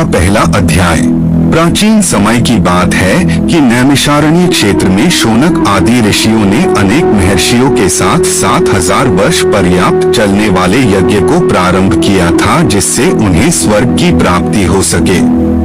पहला अध्याय। प्राचीन समय की बात है कि नैमिषारण्य क्षेत्र में शौनक आदि ऋषियों ने अनेक महर्षियों के साथ 7000 वर्ष पर्याप्त चलने वाले यज्ञ को प्रारंभ किया था, जिससे उन्हें स्वर्ग की प्राप्ति हो सके।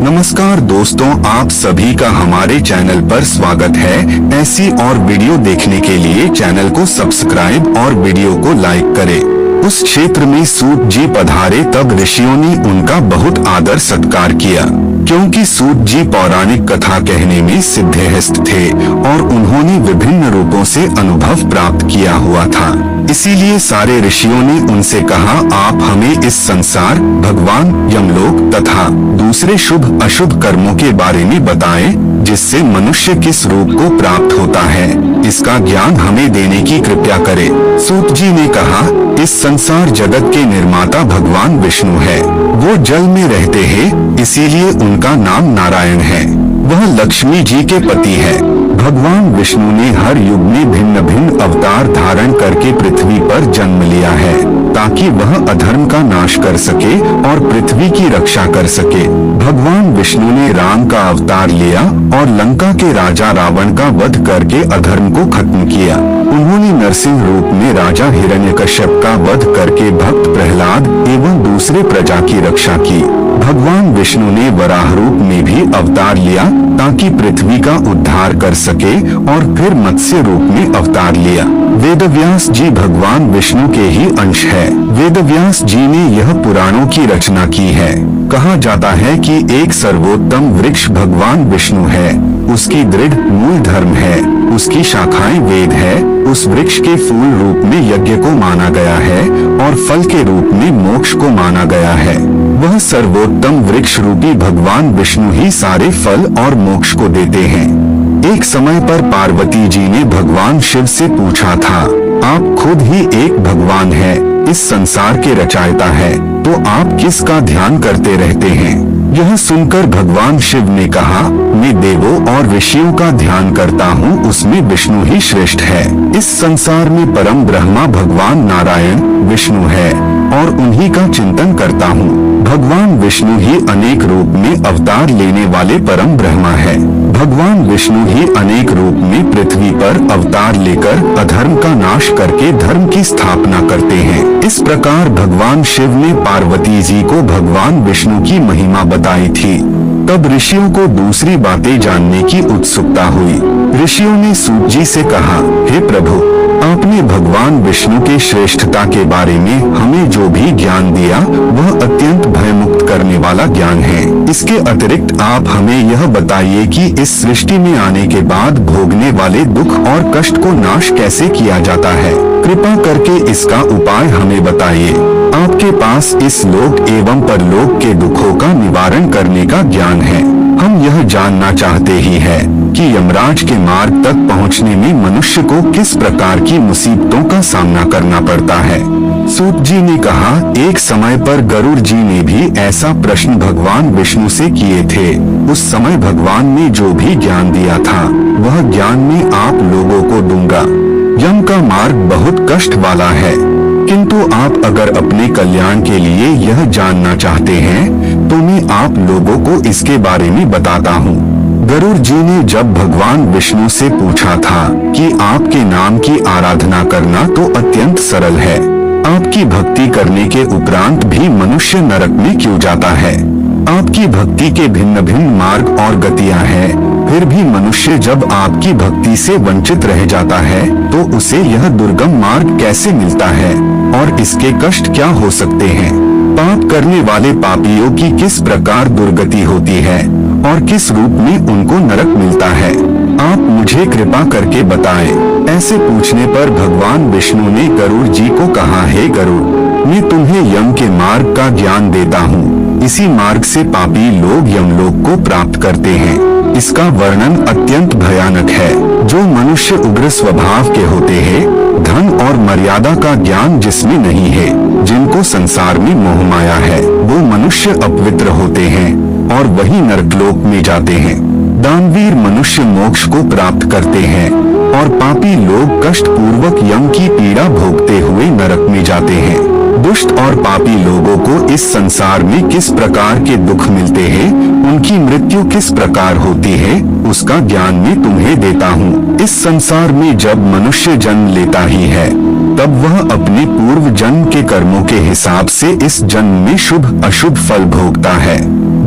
नमस्कार दोस्तों, आप सभी का हमारे चैनल पर स्वागत है। ऐसी और वीडियो देखने के लिए चैनल को सब्सक्राइब और वीडियो को लाइक करें। उस क्षेत्र में सूत जी पधारे तब ऋषियों ने उनका बहुत आदर सत्कार किया, क्योंकि सूत जी पौराणिक कथा कहने में सिद्धहस्त थे और उन्होंने विभिन्न रूपों से अनुभव प्राप्त किया हुआ था। इसीलिए सारे ऋषियों ने उनसे कहा, आप हमें इस संसार, भगवान, यमलोक तथा दूसरे शुभ अशुभ कर्मों के बारे में बताएं, जिससे मनुष्य किस रूप को प्राप्त होता है, इसका ज्ञान हमें देने की कृपा करें। सूत जी ने कहा, इस संसार जगत के निर्माता भगवान विष्णु है। वो जल में रहते हैं, इसीलिए उनका नाम नारायण है। वह लक्ष्मी जी के पति है। भगवान विष्णु ने हर युग में भिन्न भिन्न अवतार धारण करके पृथ्वी पर जन्म लिया है, ताकि वह अधर्म का नाश कर सके और पृथ्वी की रक्षा कर सके। भगवान विष्णु ने राम का अवतार लिया और लंका के राजा रावण का वध करके अधर्म को खत्म किया। उन्होंने नरसिंह रूप में राजा हिरण्यकश्यप का वध करके भक्त प्रहलाद एवं दूसरे प्रजा की रक्षा की। भगवान विष्णु ने वराह रूप में भी अवतार लिया, ताकि पृथ्वी का उद्धार कर सके, और फिर मत्स्य रूप में अवतार लिया। वेदव्यास जी भगवान विष्णु के ही अंश है। वेदव्यास जी ने यह पुराणों की रचना की है। कहा जाता है कि एक सर्वोत्तम वृक्ष भगवान विष्णु है, उसकी दृढ़ मूल धर्म है, उसकी शाखाएं वेद है। उस वृक्ष के फूल रूप में यज्ञ को माना गया है और फल के रूप में मोक्ष को माना गया है। वह सर्वोत्तम वृक्ष रूपी भगवान विष्णु ही सारे फल और मोक्ष को देते हैं। एक समय पर पार्वती जी ने भगवान शिव से पूछा था, आप खुद ही एक भगवान है, इस संसार के रचयिता है, तो आप किसका ध्यान करते रहते हैं? यह सुनकर भगवान शिव ने कहा, मैं देवों और ऋषियों का ध्यान करता हूँ, उसमें विष्णु ही श्रेष्ठ है। इस संसार में परम ब्रह्मा भगवान नारायण विष्णु है और उन्हीं का चिंतन करता हूँ। भगवान विष्णु ही अनेक रूप में अवतार लेने वाले परम ब्रह्मा है। भगवान विष्णु ही अनेक रूप में पृथ्वी पर अवतार लेकर अधर्म का नाश करके धर्म की स्थापना करते हैं। इस प्रकार भगवान शिव ने पार्वती जी को भगवान विष्णु की महिमा बताई थी। तब ऋषियों को दूसरी बातें जानने की उत्सुकता हुई। ऋषियों ने सूत जी से कहा, हे प्रभु, आपने भगवान विष्णु के श्रेष्ठता के बारे में हमें जो भी ज्ञान दिया वह अत्यंत भयमुक्त करने वाला ज्ञान है। इसके अतिरिक्त आप हमें यह बताइए कि इस सृष्टि में आने के बाद भोगने वाले दुख और कष्ट को नाश कैसे किया जाता है। कृपा करके इसका उपाय हमें बताइए। आपके पास इस लोक एवं परलोक के दुखों का निवारण करने का ज्ञान है। हम यह जानना चाहते ही है कि यमराज के मार्ग तक पहुंचने में मनुष्य को किस प्रकार की मुसीबतों का सामना करना पड़ता है। सूत जी ने कहा, एक समय पर गरुड़ जी ने भी ऐसा प्रश्न भगवान विष्णु से किए थे। उस समय भगवान ने जो भी ज्ञान दिया था वह ज्ञान मैं आप लोगों को दूंगा। यम का मार्ग बहुत कष्ट वाला है, किंतु आप अगर अपने कल्याण के लिए यह जानना चाहते हैं तो मैं आप लोगों को इसके बारे में बताता हूँ। गरुड़ जी ने जब भगवान विष्णु से पूछा था कि आपके नाम की आराधना करना तो अत्यंत सरल है, आपकी भक्ति करने के उपरांत भी मनुष्य नरक में क्यों जाता है? आपकी भक्ति के भिन्न भिन्न मार्ग और गतियां हैं, फिर भी मनुष्य जब आपकी भक्ति से वंचित रह जाता है तो उसे यह दुर्गम मार्ग कैसे मिलता है और इसके कष्ट क्या हो सकते हैं? पाप करने वाले पापियों की किस प्रकार दुर्गति होती है और किस रूप में उनको नरक मिलता है? आप मुझे कृपा करके बताएं। ऐसे पूछने पर भगवान विष्णु ने गरुड़ जी को कहा, हे गरुड़, मैं तुम्हें यम के मार्ग का ज्ञान देता हूँ। इसी मार्ग से पापी लोग यमलोक को प्राप्त करते हैं। इसका वर्णन अत्यंत भयानक है। जो मनुष्य उग्र स्वभाव के होते हैं, धन और मर्यादा का ज्ञान जिसमें नहीं है, जिनको संसार में मोह माया है, वो मनुष्य अपवित्र होते हैं और वही नरकलोक में जाते हैं। दानवीर मनुष्य मोक्ष को प्राप्त करते हैं और पापी लोग कष्ट पूर्वक यम की पीड़ा भोगते हुए नरक में जाते हैं। दुष्ट और पापी लोगों को इस संसार में किस प्रकार के दुख मिलते हैं किस प्रकार होती है उसका ज्ञान मैं तुम्हें देता हूँ। इस संसार में जब मनुष्य जन्म लेता ही है तब वह अपने पूर्व जन्म के कर्मों के हिसाब से इस जन्म में शुभ अशुभ फल भोगता है।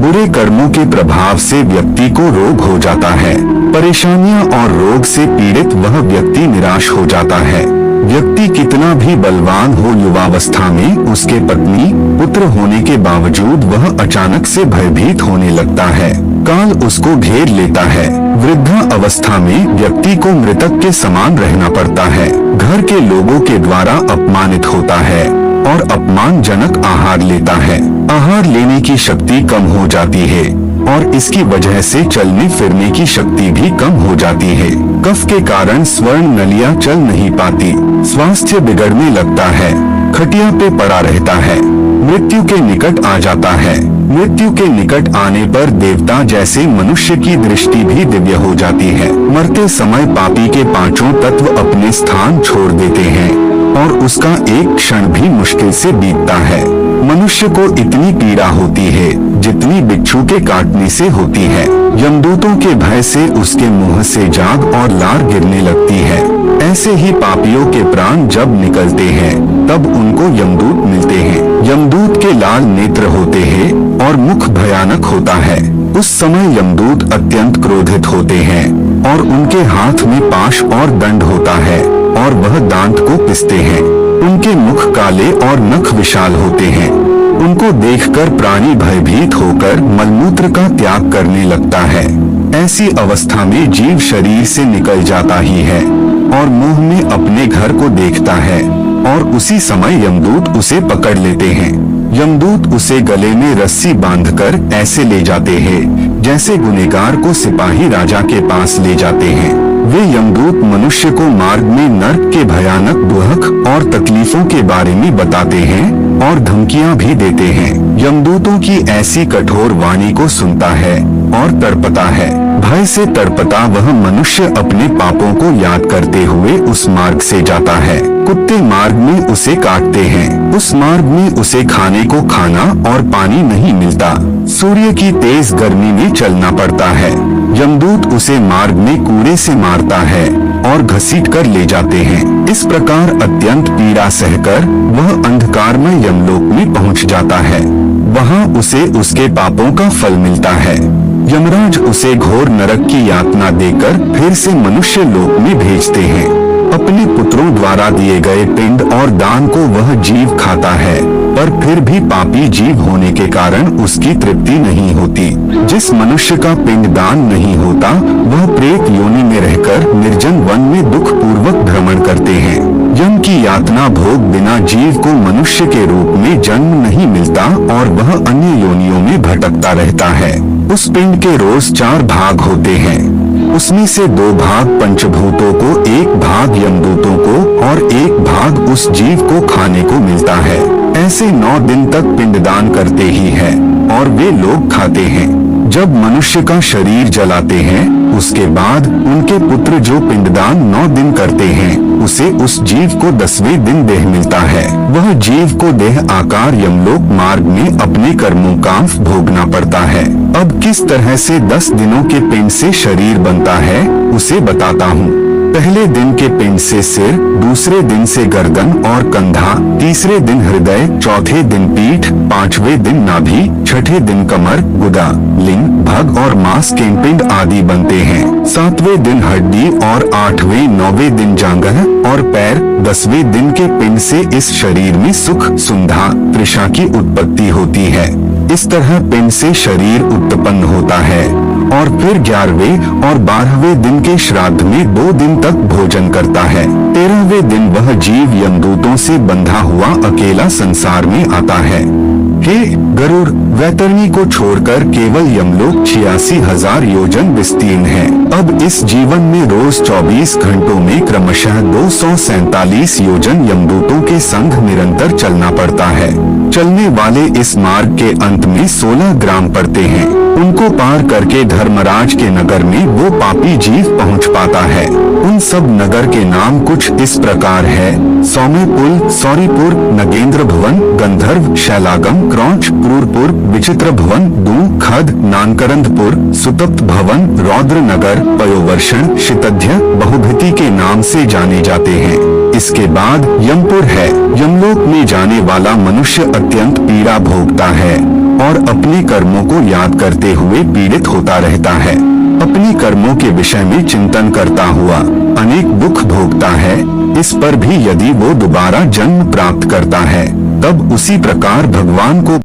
बुरे कर्मों के प्रभाव से व्यक्ति को रोग हो जाता है। परेशानियां और रोग से पीड़ित वह व्यक्ति निराश हो जाता है। व्यक्ति कितना भी बलवान हो, युवावस्था में उसके पत्नी पुत्र होने के बावजूद वह अचानक से भयभीत होने लगता है। काल उसको घेर लेता है। वृद्धा अवस्था में व्यक्ति को मृतक के समान रहना पड़ता है। घर के लोगों के द्वारा अपमानित होता है और अपमानजनक आहार लेता है। आहार लेने की शक्ति कम हो जाती है और इसकी वजह से चलने फिरने की शक्ति भी कम हो जाती है। कफ के कारण स्वर्ण नलियां चल नहीं पाती। स्वास्थ्य बिगड़ने लगता है। खटिया पे पड़ा रहता है। मृत्यु के निकट आ जाता है। मृत्यु के निकट आने पर देवता जैसे मनुष्य की दृष्टि भी दिव्य हो जाती है। मरते समय पापी के पांचों तत्व अपने स्थान छोड़ देते हैं और उसका एक क्षण भी मुश्किल से बीतता है। मनुष्य को इतनी पीड़ा होती है जितनी बिच्छू के काटने से होती है। यमदूतों के भय से उसके मुंह से जाग और लार गिरने लगती है। ऐसे ही पापियों के प्राण जब निकलते हैं तब उनको यमदूत मिलते हैं। यमदूत के लाल नेत्र होते हैं और मुख भयानक होता है। उस समय यमदूत अत्यंत क्रोधित होते हैं और उनके हाथ में पाश और दंड होता है और वह दांत को पिसते हैं। उनके मुख काले और नख विशाल होते हैं। उनको देखकर प्राणी भयभीत होकर मलमूत्र का त्याग करने लगता है। ऐसी अवस्था में जीव शरीर से निकल जाता ही है और मुंह में अपने घर को देखता है और उसी समय यमदूत उसे पकड़ लेते हैं। यमदूत उसे गले में रस्सी बांधकर ऐसे ले जाते हैं जैसे गुनहगार को सिपाही राजा के पास ले जाते हैं। वे यमदूत मनुष्य को मार्ग में नर्क के भयानक दुख और तकलीफों के बारे में बताते हैं और धमकियां भी देते हैं। यमदूतों की ऐसी कठोर वाणी को सुनता है और तड़पता है। भय से तड़पता वह मनुष्य अपने पापों को याद करते हुए उस मार्ग से जाता है। कुत्ते मार्ग में उसे काटते हैं। उस मार्ग में उसे खाने को खाना और पानी नहीं मिलता। सूर्य की तेज गर्मी में चलना पड़ता है। यमदूत उसे मार्ग में कूड़े से मारता है और घसीट कर ले जाते हैं। इस प्रकार अत्यंत पीड़ा सहकर वह अंधकारमय यमलोक में पहुंच जाता है। वहां उसे उसके पापों का फल मिलता है। यमराज उसे घोर नरक की यातना देकर फिर से मनुष्य लोक में भेजते हैं। अपने पुत्रों द्वारा दिए गए पिंड और दान को वह जीव खाता है, पर फिर भी पापी जीव होने के कारण उसकी तृप्ति नहीं होती। जिस मनुष्य का पिंड दान नहीं होता वह प्रेत योनि में रहकर निर्जन वन में दुख पूर्वक भ्रमण करते हैं। यम की यातना भोग बिना जीव को मनुष्य के रूप में जन्म नहीं मिलता और वह अन्य योनियों में भटकता रहता है। उस पिंड के रोज 4 भाग होते हैं। उसमें से 2 भाग पंचभूतों को, 1 भाग यमदूतों को और 1 भाग उस जीव को खाने को मिलता है। ऐसे 9 दिन तक पिंडदान करते ही है और वे लोग खाते हैं। जब मनुष्य का शरीर जलाते हैं उसके बाद उनके पुत्र जो पिंडदान 9 दिन करते हैं उसे उस जीव को 10वें दिन देह मिलता है। वह जीव को देह आकार यमलोक मार्ग में अपने कर्मों का भोगना पड़ता है। अब किस तरह से 10 दिनों के पिंड से शरीर बनता है उसे बताता हूँ। पहले दिन के पिंड से सिर, दूसरे दिन से गर्दन और कंधा, तीसरे दिन हृदय, चौथे दिन पीठ, 5वें दिन नाभि, 6ठे दिन कमर, गुदा, लिंग, भग और मांस के पिंड आदि बनते हैं। 7वें दिन हड्डी और 8वें 9वें दिन जांघ और पैर, 10वें दिन के पिंड से इस शरीर में सुख, सुंधा, तृषा की उत्पत्ति होती है। इस तरह पिंड से शरीर उत्पन्न होता है और फिर 11वें और 12वें दिन के श्राद्ध में 2 दिन तक भोजन करता है। 13वें दिन वह जीव यमदूतों से बंधा हुआ अकेला संसार में आता है। हे गरुड़, वैतरणी को छोड़कर केवल यमलोक 86,000 योजन विस्तीर्ण है। अब इस जीवन में रोज 24 घंटों में क्रमशः 247 योजन यमदूतों के संग निरंतर चलना पड़ता है। चलने वाले इस मार्ग के अंत में 16 ग्राम पड़ते हैं। उनको पार करके धर्मराज के नगर में वो पापी जीव पहुंच पाता है। उन सब नगर के नाम कुछ इस प्रकार है: सौम्यपुल, सौरीपुर, नगेंद्र भवन, गंधर्व, शैलागम, क्रौच, क्रूरपुर, विचित्र भवन, दू, खद, नानकरंदपुर, सुतप्त भवन, रौद्र नगर, पयोवर्षण, शितध्य, बहुभिति के नाम से जाने जाते हैं। इसके बाद यमपुर है। यमलोक में जाने वाला मनुष्य अत्यंत पीड़ा भोगता है और अपने कर्मों को याद करते हुए पीड़ित होता रहता है। अपनी कर्मों के विषय में चिंतन करता हुआ अनेक दुख भोगता है। इस पर भी यदि वो दोबारा जन्म प्राप्त करता है, तब उसी प्रकार भगवान को